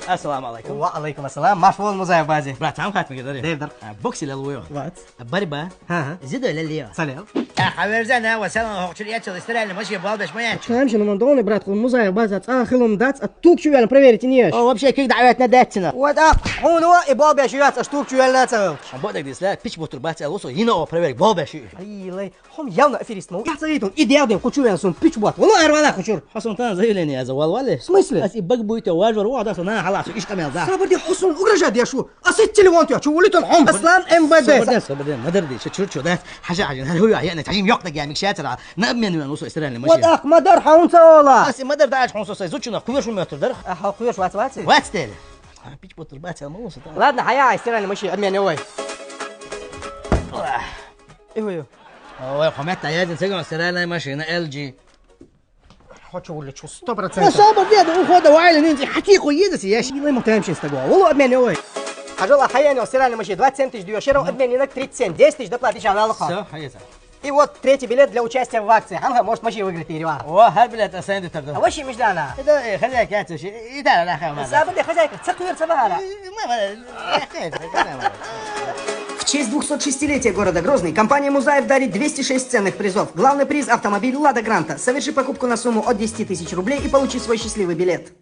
Assalomu alaykum. Va alaykum assalom. Mashg'ul Muzayev bazi. Brat, ham xatmiga dori. Devdir. Boksi lelwoyo. What? Barba. Ha. Zido lelio. Salam. Хаверзана وسلام هوكчурьячил истрали мыши балбеш моя. Камшин мандоны, брат, Музаев бази. Ахилум дац, тук чуял проверить не. О, вообще как дعوатنا датина. Вот а, он его и балбеш юац, штук чуял на цел. Бодак дисла, пич бутурбац, алосо ино проверить балбеш. Ай, лей, хом явно аферист. Я царитон, идеал дем, кучуял сум пич бот. Вон арвана кучур. Хасунтан заявление завал вали. В смысле? Ас ибак будет важвар واحد اصلا خلاص ايش كمل ده. Сабарди Хусун, угрожает я шу. А сеть телефон тебя, чулитон хом. Аслан МБД. صبرنا ما دري شو ده حاجه عجن هل هو يعني تعيم يقطع يعني شاتر نأمن من نص استرالي ماشي. Вот ах, мадар хаун цола. بس ما در داعش حنص زوجنا كويش ما تقدر. Ах, хуёш, вац. واتستيل. بيش بطربات الموس. Ладно, хая, استرالي ماشي, обмен ой. ايه هو؟ هو قامت عيادة سجن استرالي ماشي هنا ال جي. Хочу улечу 100%. صابر دي وخد وعيل انت حكي كويس يا شيخ. والله ما تمشي استقوا والله обмен ой. Хажала хаяни استرالي ماشي 27 тысяч даёшь, обменник 37, 10 тысяч доплатишь аналоха. Все, хаята. И вот третий билет для участия в акции. Анга может маши выиграть Ирева. О, هل بلاد اساند تقدر. А вообще مجدانا. ده خليك يا تشي. يدار لا خير. Забыли хозяйка, цакуер цабара. ما В честь 206-летия города Грозный компания Музаев дарит 206 ценных призов. Главный приз – автомобиль «Лада Гранта». Соверши покупку на сумму от 10 тысяч рублей и получи свой счастливый билет.